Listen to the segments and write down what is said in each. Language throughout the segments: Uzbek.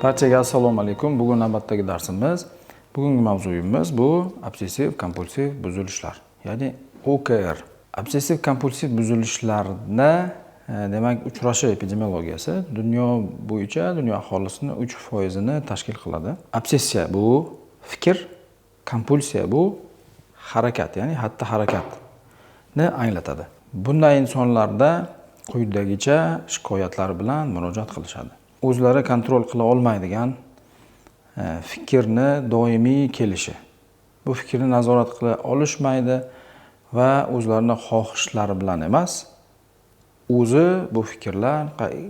Barchaga assalomu alaykum. Bugun navbatdagi darsimiz. Bugungi mavzuyimiz bu obsessiv kompulsiv buzilishlar, ya'ni OKR. Obsessiv kompulsiv buzilishlarni demak uchrashi epidemiologiyasi dunyo bo'yicha dunyo aholisining 3%ni tashkil qiladi. Obsessiya bu fikr, kompulsiya bu harakat, ya'ni xatti harakatni anglatadi. Bunday insonlarda quyidagicha shikoyatlar bilan murojaat qilishadi. O'zlari kontrol qila olmaydigan fikrni doimiy kelishi. Bu fikrni nazorat qila olishmaydi va o'zlarining xohishlari bilan emas, o'zi bu fikrlar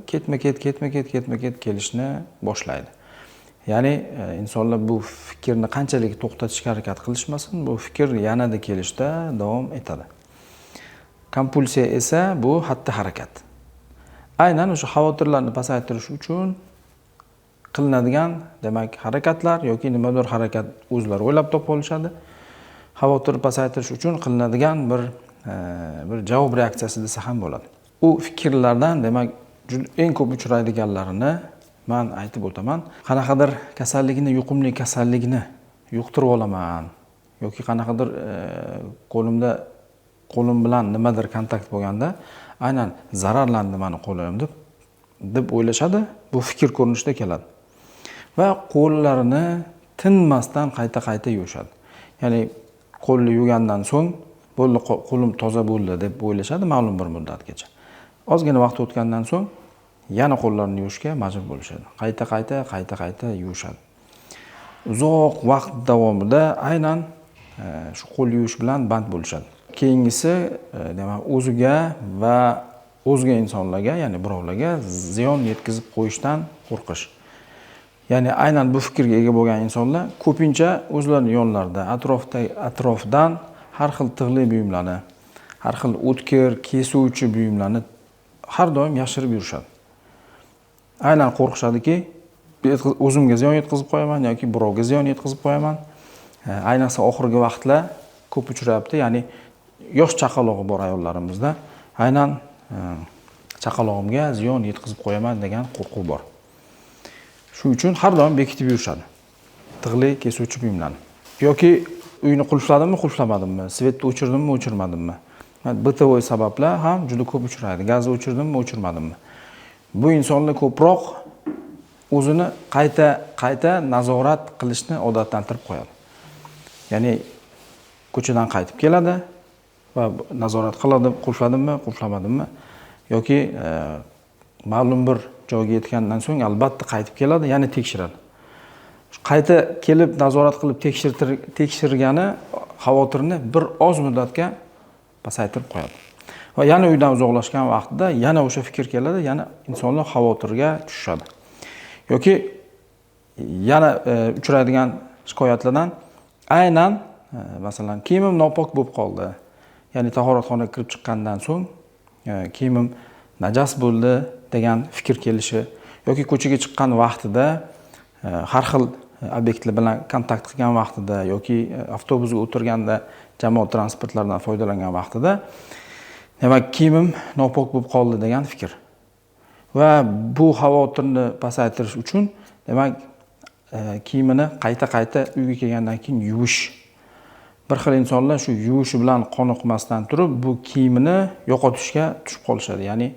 ketma-ket kelishni boshlaydi. Ya'ni insonlar bu fikrni qanchalik to'xtatishga harakat qilishmasin, bu fikr yanada kelishda davom etadi. Kompulsiya esa bu xatti harakat. Aynan o'sha xavotirlarni pasaytirish uchun qilinadigan demak harakatlar yoki nimadir harakat o'zlari o'ylab topib olishadi. Xavotirni pasaytirish uchun qilinadigan bir javob reaksiyasi desa ham bo'ladi. U fikrlardan demak eng ko'p uchraydiganlarini men aytib o'taman. Qanaqadir kasallikni, yuqumli kasallikni yuqtirib olaman yoki qanaqadir qo'lim bilan nimadir kontakt bo'lganda aynan zararlandi meni qo'lim deb o'ylashadi. Bu fikr ko'rinishida keladi. Va qo'llarini tinmasdan qayta yuvishadi. Ya'ni qo'lni yuvgandan so'ng bo'ldi, qo'lim toza bo'ldi deb o'ylashadi ma'lum bir muddatgacha. Ozgina vaqt o'tgandan so'ng yana qo'llarini yuvishga majbur bo'lishadi. Qayta yuvishadi. Uzoq vaqt davomida aynan shu qo'l yuvish bilan band bo'lishadi. Keyingisi demak o'ziga va o'zga insonlarga, ya'ni birovlarga ziyon yetkazib qo'yishdan qo'rqish. Ya'ni aynan bu fikrga ega bo'lgan insonlar ko'pincha o'zlarining yonlarida, atrofdan har xil tig'li buyumlarni, har xil o'tkir, kesuvchi buyumlarni har doim yashirib yurishadi. Aynan qo'rqishadiki, o'zimga ziyon yetkazib qo'yaman yoki birovga ziyon yetkazib qo'yaman. Ayniqsa oxirgi vaqtlar ko'p uchrayapti, ya'ni yosh chaqalog'i bor ayollarimizda aynan chaqalog'imga ziyon yetkazib qo'yaman degan qo'rquv bor. Shu uchun har doim bekitib yurishadi. Tig'li kesuvchi buyumlarni. Yoki uyni qulfladimmi, qulflamadimmi, svetni o'chirdimmi, o'chirmadimmi. Bitovoy sabablar ham juda ko'p uchraydi. Gazni o'chirdimmi, o'chirmadimmi. Bu insonlar ko'proq o'zini qayta nazorat qilishni odatlantirib qo'yadi. Ya'ni ko'chadan qaytib keladi va nazorat qiladi, qulfladimmi, qulflamadimmi yoki ma'lum bir joyga yetgandan so'ng albatta qaytib keladi, yana tekshiradi. Qayta kelib nazorat qilib tekshirgani xavotirni bir oz muddatga pasaytirib qo'yadi. Va yana uydan uzoqlashgan vaqtida yana o'sha fikr keladi, yana insonlar xavotirga tushadi. Yoki yana uchraydigan shikoyatlardan aynan masalan kiyimim nopok bo'lib qoldi. Ya'ni tahoratxonaga kirib chiqqandan so'ng kiyimim najas bo'ldi degan fikr kelishi yoki ko'chaga chiqqan vaqtida har xil obyektlar bilan kontakt qilgan vaqtida yoki avtobusga o'tirganda jamoat transportlaridan foydalangan vaqtida demak kiyimim nopok bo'lib qoldi degan fikr. Va bu xavotirni pasaytirish uchun demak kiyimini qayta uyga kelgandan keyin yuvish. Bir xil insonlar shu yuvishi bilan qoniqmasdan turib bu kiyimini yo'qotishga tushib qolishadi. Ya'ni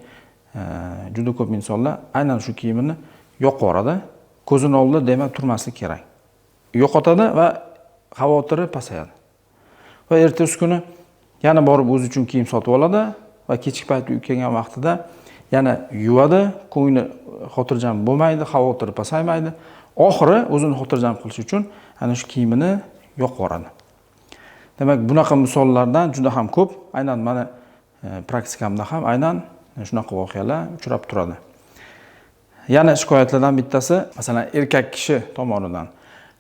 juda ko'p insonlar aynan shu kiyimini yo'qib yuboradi. Ko'zini oldida demak turmaslik kerak. Yo'qotadi va xavotiri pasayadi. Va ertasi kuni yana borib o'zi uchun kiyim sotib oladi va kechki payt uyga kelgan vaqtida yana yuvadi, ko'ngli xotirjam bo'lmaydi, xavotiri pasaymaydi. Oxiri o'zini xotirjam qilish uchun ana shu kiyimini yo'qib yuboradi. Demak, bunaqa misollardan juda ham ko'p, aynan meni praktikamda ham aynan shunaqa voqealar uchrab turadi. Yana shikoyatlardan bittasi, masalan, erkak kishi tomonidan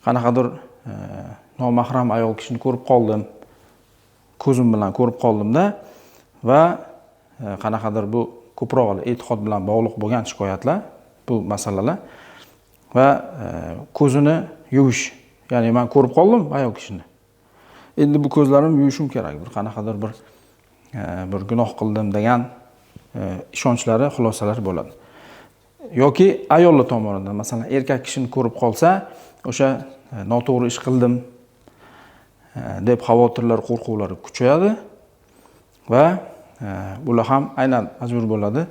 qanaqadir nomahram ayol kishini ko'rib qoldim, ko'zim bilan ko'rib qoldimda va qanaqadir bu ko'proq e'tiqod bilan bog'liq bo'lgan shikoyatlar, bu masalalar va ko'zini yuvish. Ya'ni men ko'rib qoldim ayol kishini. Endi bu ko'zlarimni yuvishim kerak. Bir qanaqadir bir gunoh qildim degan ishonchlari, xulosalari bo'ladi. yoki ayollar tomonidan, masalan, erkak kishini ko'rib qolsa, o'sha noto'g'ri ish qildim deb xavotirlar, qo'rquvlari kuchayadi va ular ham aynan majbur bo'ladi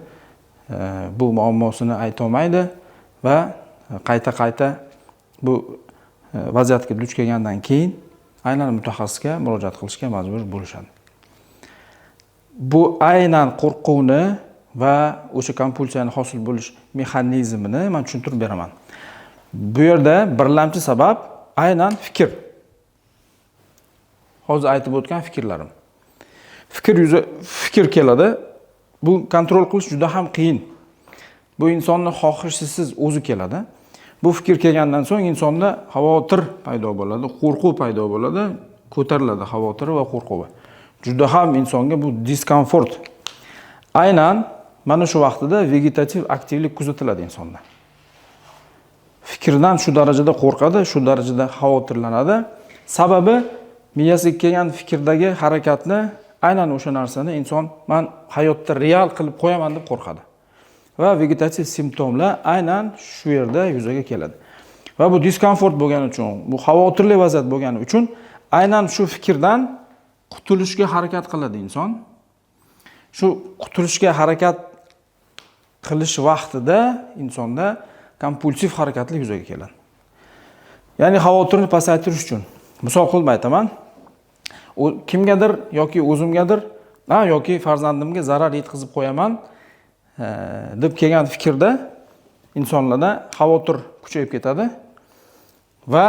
bu muammosini ayta olmaydi va qayta bu vaziyatga duch kelgandan keyin aynan mutaxassisga murojaat qilishga majbur bo'lishadi. Bu aynan qo'rquvni va o'sha kompulsiyani hosil bo'lish mexanizmini men tushuntirib beraman. Bu yerda birlamchi sabab aynan fikr. Hozir aytib o'tgan fikrlarim. Fikr keladi. Bu kontrol qilish juda ham qiyin. Bu insonning xohishisiz o'zi keladi. Bu fikr kelgandan so'ng insonda xavotir paydo bo'ladi, qo'rquv paydo bo'ladi, ko'tariladi xavotiri va qo'rquvi. Juda ham insonga bu diskomfort. Aynan mana shu vaqtida vegetativ aktivlik kuzatiladi insonda. Fikrdan shu darajada qo'rqadi, shu darajada xavotirlanadi. Sababi miyasiga kelgan fikrdagi harakatni, aynan o'sha narsani inson men hayotda real qilib qo'yaman deb qo'rqadi. Va vegetativ simptomlar aynan shu yerda yuzaga keladi. Va bu diskomfort bo'lgani uchun, bu xavotirli vaziyat bo'lgani uchun aynan shu fikrdan qutulishga harakat qiladi inson. Shu qutulishga harakat qilish vaqtida insonda kompulsiv harakatlik yuzaga keladi. Ya'ni xavotirni pasaytirish uchun. Misol qilib aytaman. Kimgadir yoki o'zimgadir, yoki farzandimga zarar yetkazib qo'yaman deb kelgan fikrda insonlarda xavotir kuchayib ketadi va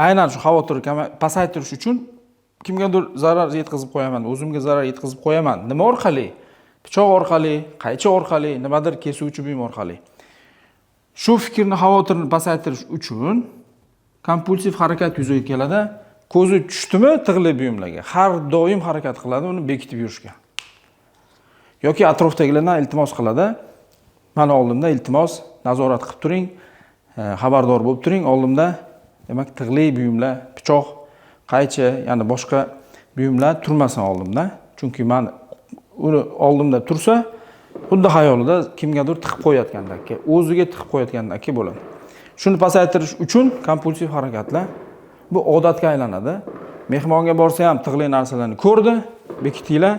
aynan shu xavotirni pasaytirish uchun kimgadir zarar yetkazib qo'yaman, o'zimga zarar yetkazib qo'yaman. Nima orqali? Pichoq orqali, qaychi orqali, nimadir kesuvchi buyum orqali. Shu fikrni, xavotirni pasaytirish uchun kompulsiv harakat yuzaga keladi. Ko'zi tushdimi tig'li buyumlarga har doim harakat qiladi uni bekitib yurishga. Yoki atrofdagilardan iltimos qiladi. Mana oldimda iltimos, nazorat qilib turing, xabardor bo'lib turing, oldimda demak tig'li buyumlar, pichoq, qaychi, ya'ni boshqa buyumlar turmasin oldimda. Chunki men uni oldimda tursa, xuddi xayolida kimgadir tiqib qo'yayotgandek, o'ziga tiqib qo'yayotgandek bo'ladi. Shuni pasaytirish uchun kompulsiv harakatlar bu odatga aylanadi. Mehmonga borsa ham tig'li narsalarni ko'rdi, bekitinglar.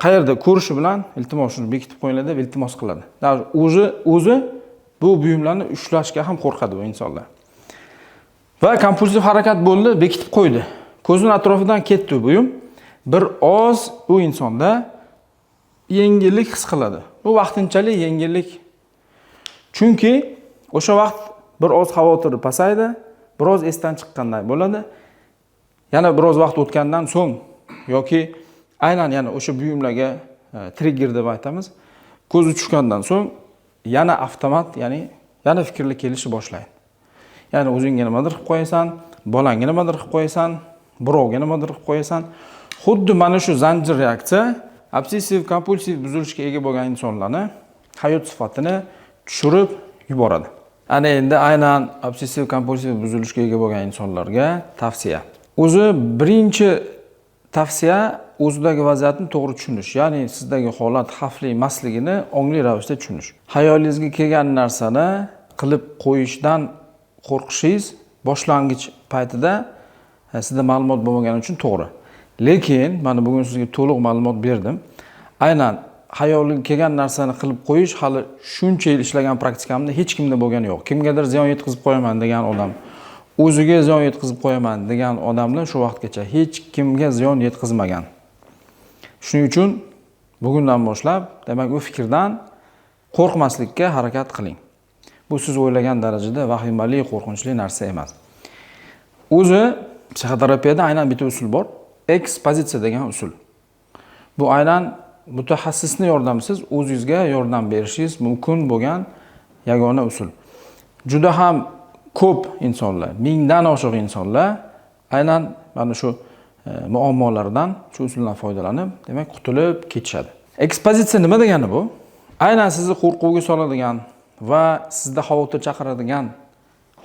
Qayerda ko'rishi bilan iltimosini bekitib qo'yinglar deb iltimos qiladi. O'zi bu buyumlarni ushlashga ham qo'rqadi bu insonlar. Va kompulsiv harakat bo'ldi, bekitib qo'ydi. Ko'zning atrofidan ketdi buyum. Bir oz u insonda yengillik his qiladi. Bu vaqtinchalik yengillik. Chunki o'sha vaqt bir oz xavotiri pasaydi, biroz esdan chiqqanday bo'ladi. Yana biroz vaqt o'tgandan so'ng yoki aynan yana o'sha buyumlarga trigger deb aytamiz. Ko'zi tushgandan so'ng yana avtomat, ya'ni yana fikrlar kelishni boshlaydi. Ya'ni o'zingga nimadir qilib qo'yasan, bolangga nimadir qilib qo'yasan, birovga nimadir qilib qo'yasan. Xuddi mana shu zanjir reaksiya obsessiv kompulsiv buzilishga ega bo'lgan insonlarni hayot sifatini tushirib yuboradi. Ana endi aynan obsessiv kompulsiv buzilishga ega bo'lgan insonlarga tavsiya. O'zi birinchi tavsiya o'zidagi vaziyatni to'g'ri tushunish, ya'ni sizdagi holat xavfli emasligini ongli ravishda tushunish. Hayolingizga kelgan narsani qilib qo'yishdan qo'rqishingiz boshlang'ich paytida sizda ma'lumot bo'lmagani uchun to'g'ri. Lekin mana bugun sizga to'liq ma'lumot berdim. Aynan hayolingizga kelgan narsani qilib qo'yish hali shuncha yil ishlagan praktikamda hech kimda bo'lgani yo'q. Kimgadir ziyon yetkazib qo'yaman degan odam, o'ziga ziyon yetkazib qo'yaman degan odamlar shu vaqtgacha hech kimga ziyon yetkazmagan. Shuning uchun bugundan boshlab, demak, bu fikrdan qo'rqmaslikka harakat qiling. Bu siz o'ylagan darajada vahimali, qo'rqinchli narsa emas. O'zi psixoterapiyada aynan bitta usul bor. Ekspozitsiya degan usul. Bu aynan mutaxassisning yordamisiz o'zingizga yordam berishingiz mumkin bo'lgan yagona usul. Juda ham ko'p insonlar, mingdan oshiq insonlar aynan mana shu muammolardan shu usuldan foydalanib, demak, qutulib ketishadi. Ekspozitsiya nima degani bu? Aynan sizni qo'rquvga soladigan va sizda xavotir chaqiradigan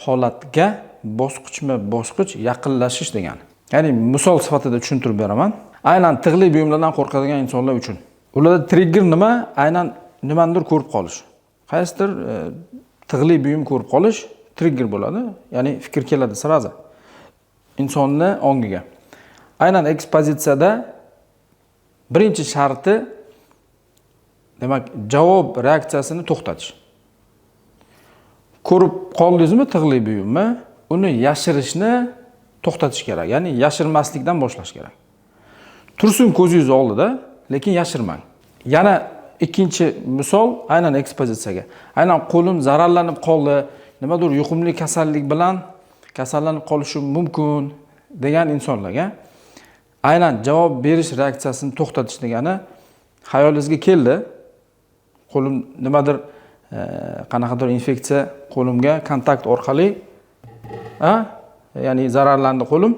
holatga bosqichma-bosqich yaqinlashish degani. Ya'ni misol sifatida tushuntirib beraman. Aynan tig'li buyumlardan qo'rqadigan insonlar uchun. Ularda trigger nima? Aynan nimanidir ko'rib qolish. qaysidir tig'li buyum ko'rib qolish trigger bo'ladi, ya'ni fikr keladi sirazi insonni ongiga. Aynan ekspozitsiyada birinchi sharti demak javob reaksiyasini to'xtatish. Ko'rib qoldingizmi tig'li buyumni, uni yashirishni to'xtatish kerak, ya'ni yashirmaslikdan boshlash kerak. Tursin ko'zingiz oldida, lekin yashirmang. Yana ikkinchi misol aynan ekspozitsiyaga. Aynan qo'lim zararlanib qoldi, nimadir yuqumli kasallik bilan kasallanib qolishim mumkin degan insonlarga aynan javob berish reaksiyasini to'xtatish degani xayolingizga keldi. Qo'lim nimadir qanaqadir infeksiya qo'limga kontakt orqali ya'ni zararlandi qo'lim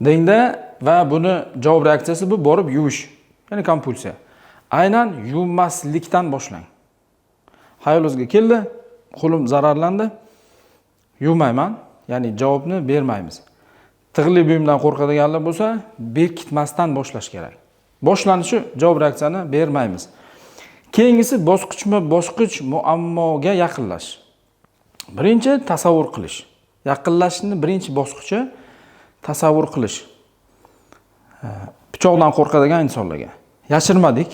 dengda va buni javob reaksiyasi bu borib yuvish, ya'ni kompulsiya. Aynan yuvmaslikdan boshlang. Xayolingizga keldi, qo'lim zararlandi, yuvmayman, ya'ni javobni bermaymiz. Tig'li buyumdan qo'rqadiganlar bo'lsa, bekitmasdan boshlash kerak. Boshlanishi javob reaksiyani bermaymiz. Keyingisi bosqichma-bosqich muammoga yaqinlash. Birinchi tasavvur qilish. Yaqinlashishning birinchi bosqichi tasavvur qilish. Pichoqdan qo'rqadigan insonlarga yashirmadik.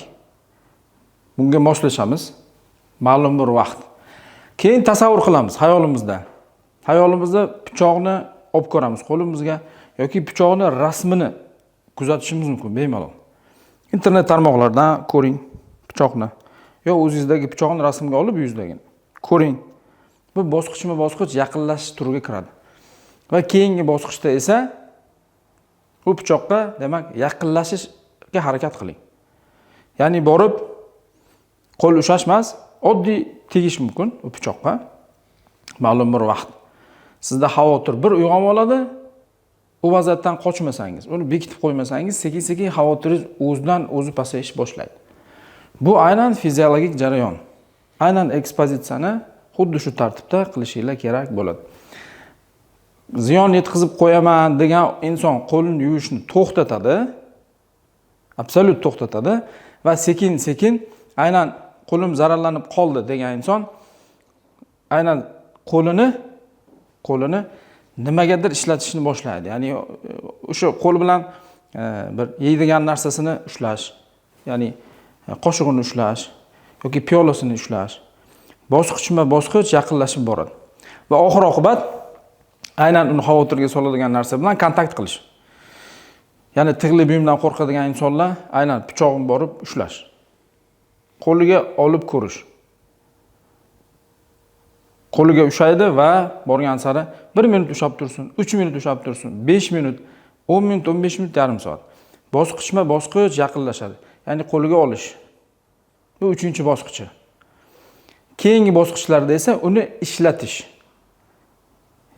Bunga moslashamiz ma'lum bir vaqt. Keyin tasavvur qilamiz xayolimizda. Xayolimizda pichoqni olib ko'ramiz qo'limizga yoki pichoqni rasmini kuzatishimiz mumkin bemalol. Internet tarmoqlaridan ko'ring pichoqni. Yo o'zingizdagi pichoqni rasmga olib yuzdagin. Ko'ring. Bu bosqichma-bosqich yaqinlashish turiga kiradi. Va keyingi bosqichda esa bu pichoqqa demak yaqinlashishga harakat qiling. Ya'ni borib qo'l ushlash emas, oddiy tegish mumkin u pichoqqa. Ma'lum bir vaqt. Sizda xavotir bir uyg'onib oladi. U vaziyatdan qochmasangiz, uni bekitib qo'ymasangiz, sekin-sekin xavotiringiz o'zidan o'zi pasayish boshlaydi. Bu aynan fiziologik jarayon. Aynan ekspozitsiyani xuddi shu tartibda qilishinglar kerak bo'ladi. Ziyon yetkazib qo'yaman degan inson qo'lini yuvishni to'xtatadi. Absolut to'xtatadi va sekin-sekin aynan qo'lim zararlanib qoldi degan inson aynan qo'lini nimagadir ishlatishni boshlaydi. Ya'ni o'sha qo'l bilan bir yeydigan narsasini ushlash, ya'ni qoshig'ini ushlash yoki piyolasini ushlash bosqichma-bosqich yaqinlashib boradi. Va oxir-oqibat aynan uni xavotirga soladigan narsa bilan kontakt qilish. Ya'ni tig'li buyumdan qo'rqadigan insonlar aynan pichoqni borib ushlash. Qo'liga olib ko'rish. Qo'liga ushlaydi va borgan sari 1 minut ushlab tursin, 3 minut ushlab tursin, 5 minut, 10 minut, 15 minut, yarim soat. Bosqichma-bosqich yaqinlashadi. Ya'ni qo'liga olish. Bu 3-bosqichi. Keyingi bosqichlarda esa uni ishlatish.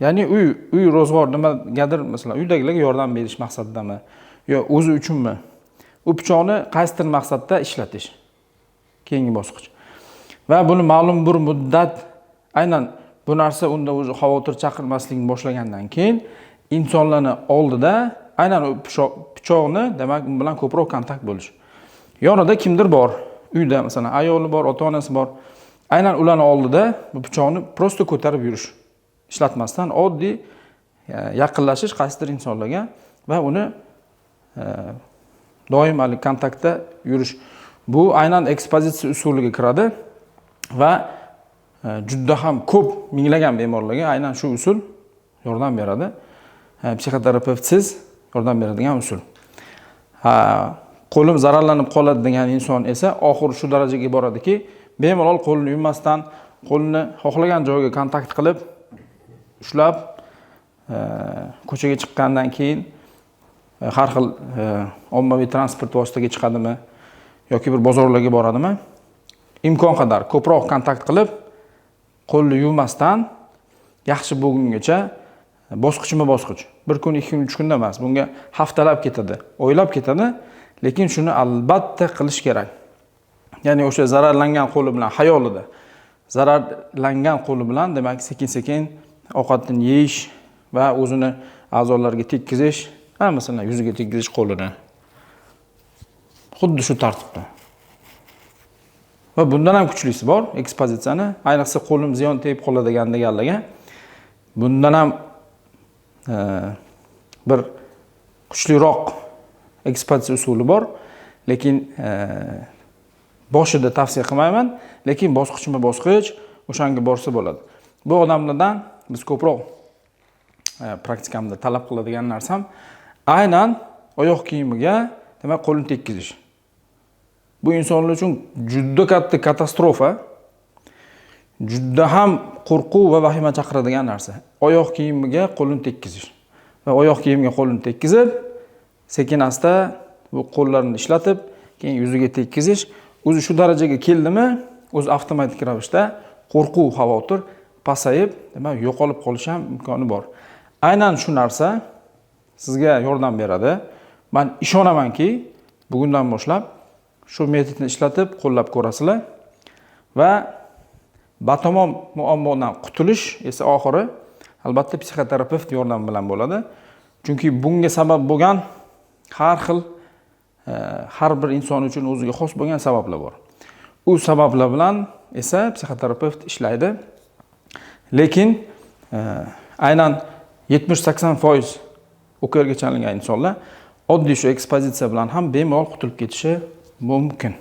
Ya'ni uy ro'zg'or nimagadir, masalan, uydagilarga yordam berish maqsadidami yo o'zi uchunmi? U pichoqni qaysidir maqsadda ishlatish. Keyingi bosqich. Va buni ma'lum bir muddat aynan bu narsa unda o'zi xavotir chaqirmaslikni boshlagandan keyin insonlarning oldida aynan u pichoqni demak u bilan ko'proq kontakt bo'lish. Yonida kimdir bor, uyda masalan ayoli bor, ota-onasi bor. Aynan ularning oldida bu pichoqni prosta ko'tarib yurish. Ishlatmasdan oddiy yaqinlashish qaysidir insonlarga va uni doimalik kontaktda yurish. Bu aynan ekspozitsiya usuliga kiradi va juda ham ko'p minglagan bemorlarga aynan shu usul yordam beradi. Psixoterapevtsiz yordam beradigan usul. Qo'lim zararlanib qoladi degan inson esa oxir shu darajaga boradiki, bemalol qo'lini yuvmasdan, qo'lini xohlagan joyga kontakt qilib, ushlab, ko'chaga chiqqandan keyin har xil ommaviy transport vositaga chiqadimi yoki bir bozorlarga boradimi, imkon qadar ko'proq kontakt qilib, qo'lni yuvmasdan yaxshi bo'lgungacha bosqichma-bosqich, 1 kun, 2 kun, 3 kunda emas, bunga haftalab ketadi, oylab ketadi, lekin shuni albatta qilish kerak. Ya'ni o'sha zararlangan qo'li bilan xayolida zararlangan qo'li bilan demak sekin-sekin ovqatni yeyish va o'zini a'zolariga tekkizish, masalan yuziga tekkizish qo'lini. Xuddi shu tartibda. Va bundan ham kuchlisi bor ekspozitsiyani. Ayniqsa qo'lim ziyon tegib qoladigan deganlarga bundan ham bir kuchliroq ekspozitsiya usuli bor. Lekin boshida tavsiya qilmayman, lekin bosqichma-bosqich o'shanga borsa bo'ladi. Bu odamlardan biz ko'proq praktikamda talab qiladigan narsam aynan oyoq kiyimiga, demak, qo'lni tekkizish. Bu insonlar uchun juda katta katastrofa, juda ham qo'rquv va vahima chaqiradigan narsa. Oyoq kiyimiga qo'lni tekkizish. Va oyoq kiyimiga qo'lni tekkizib, sekin-asta bu qo'llarni ishlatib, keyin yuziga tekkizish, o'zi shu darajaga keldimi, o'zi avtomatik ravishda qo'rquv, xavotir pasayib, demak, yo'qolib qolish ham imkoni bor. Aynan shu narsa sizga yordam beradi. Men ishonamanki, bugundan boshlab shu metodni ishlatib qo'llab ko'rasizlar va batamom muammodan qutulish esa oxiri albatta psixoterapevt yordami bilan bo'ladi. Chunki bunga sabab bo'lgan har bir inson uchun o'ziga xos bo'lgan sabablar bor. U sabablar bilan esa psixoterapevt ishlaydi. Lekin aynan 70-80% o'qiyotgan insonlar oddiy shu ekspozitsiya bilan ham bemalol qutulib ketishi mumkin.